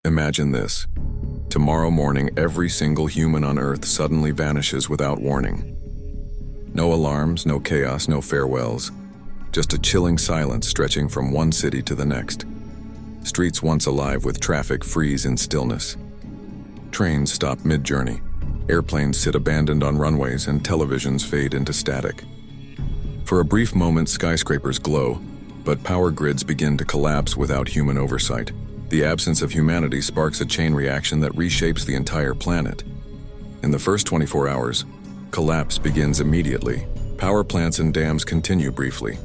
Imagine this. Tomorrow morning, every single human on Earth suddenly vanishes without warning. No alarms, no chaos, no farewells. Just a chilling silence stretching from one city to the next. Streets once alive with traffic freeze in stillness. Trains stop mid-journey. Airplanes sit abandoned on runways and televisions fade into static. For a brief moment, skyscrapers glow, but power grids begin to collapse without human oversight. The absence of humanity sparks a chain reaction that reshapes the entire planet. In the first 24 hours, collapse begins immediately. Power plants and dams continue briefly,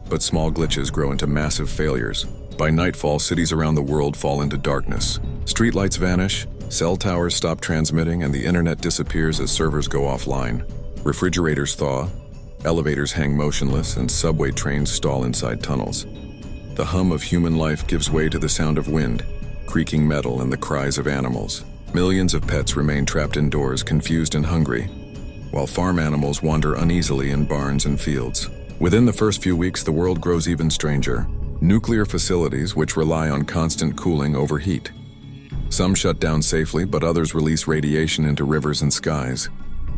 but small glitches grow into massive failures. By nightfall, cities around the world fall into darkness. Streetlights vanish, cell towers stop transmitting, and the internet disappears as servers go offline. Refrigerators thaw, elevators hang motionless, and subway trains stall inside tunnels. The hum of human life gives way to the sound of wind, creaking metal, and the cries of animals. Millions of pets remain trapped indoors, confused and hungry, while farm animals wander uneasily in barns and fields. Within the first few weeks, the world grows even stranger. Nuclear facilities, which rely on constant cooling, overheat. Some shut down safely, but others release radiation into rivers and skies.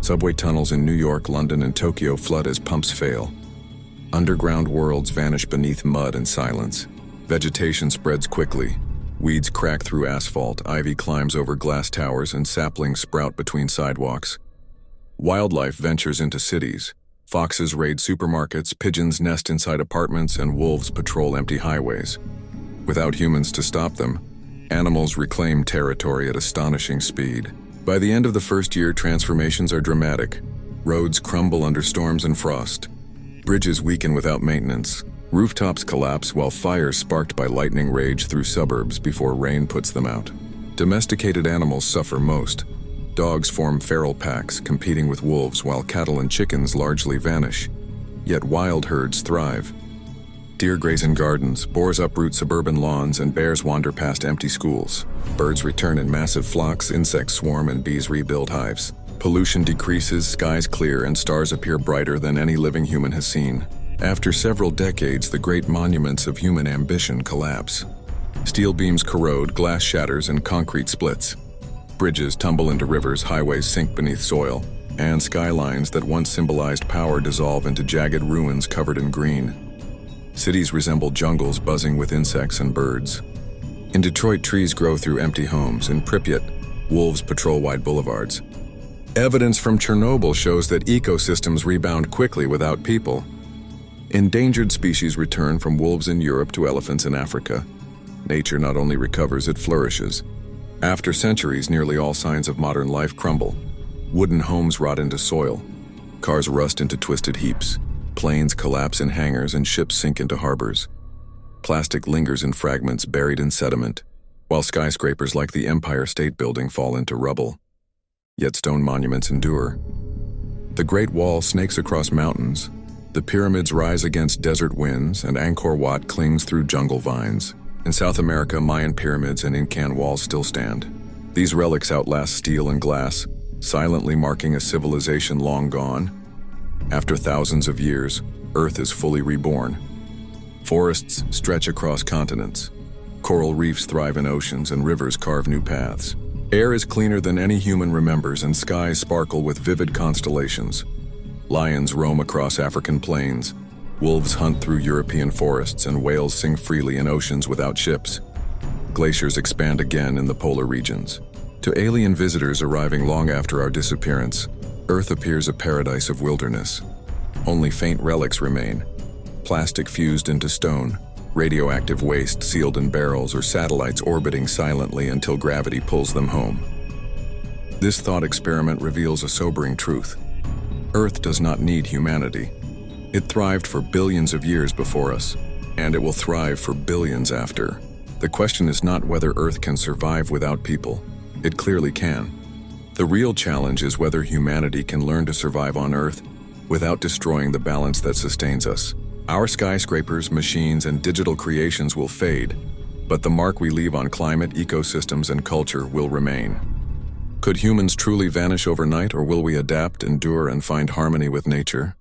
Subway tunnels in New York, London, and Tokyo flood as pumps fail. Underground worlds vanish beneath mud and silence. Vegetation spreads quickly. Weeds crack through asphalt, ivy climbs over glass towers, and saplings sprout between sidewalks. Wildlife ventures into cities. Foxes raid supermarkets, pigeons nest inside apartments, and wolves patrol empty highways. Without humans to stop them, animals reclaim territory at astonishing speed. By the end of the first year, transformations are dramatic. Roads crumble under storms and frost. Bridges weaken without maintenance. Rooftops collapse while fires sparked by lightning rage through suburbs before rain puts them out. Domesticated animals suffer most. Dogs form feral packs, competing with wolves, while cattle and chickens largely vanish. Yet wild herds thrive. Deer graze in gardens, boars uproot suburban lawns, and bears wander past empty schools. Birds return in massive flocks, insects swarm, and bees rebuild hives. Pollution decreases, skies clear, and stars appear brighter than any living human has seen. After several decades, the great monuments of human ambition collapse. Steel beams corrode, glass shatters, and concrete splits. Bridges tumble into rivers, highways sink beneath soil, and skylines that once symbolized power dissolve into jagged ruins covered in green. Cities resemble jungles buzzing with insects and birds. In Detroit, trees grow through empty homes. In Pripyat, wolves patrol wide boulevards. Evidence from Chernobyl shows that ecosystems rebound quickly without people. Endangered species return from wolves in Europe to elephants in Africa. Nature not only recovers, it flourishes. After centuries, nearly all signs of modern life crumble. Wooden homes rot into soil. Cars rust into twisted heaps. Planes collapse in hangars and ships sink into harbors. Plastic lingers in fragments buried in sediment, while skyscrapers like the Empire State Building fall into rubble. Yet stone monuments endure. The Great Wall snakes across mountains. The pyramids rise against desert winds, and Angkor Wat clings through jungle vines. In South America, Mayan pyramids and Incan walls still stand. These relics outlast steel and glass, silently marking a civilization long gone. After thousands of years, Earth is fully reborn. Forests stretch across continents. Coral reefs thrive in oceans, and rivers carve new paths. Air is cleaner than any human remembers, and skies sparkle with vivid constellations. Lions roam across African plains. Wolves hunt through European forests, and whales sing freely in oceans without ships. Glaciers expand again in the polar regions. To alien visitors arriving long after our disappearance, Earth appears a paradise of wilderness. Only faint relics remain. Plastic fused into stone, radioactive waste sealed in barrels, or satellites orbiting silently until gravity pulls them home. This thought experiment reveals a sobering truth. Earth does not need humanity. It thrived for billions of years before us, and it will thrive for billions after. The question is not whether Earth can survive without people. It clearly can. The real challenge is whether humanity can learn to survive on Earth without destroying the balance that sustains us. Our skyscrapers, machines, and digital creations will fade, but the mark we leave on climate, ecosystems, and culture will remain. Could humans truly vanish overnight, or will we adapt, endure, and find harmony with nature?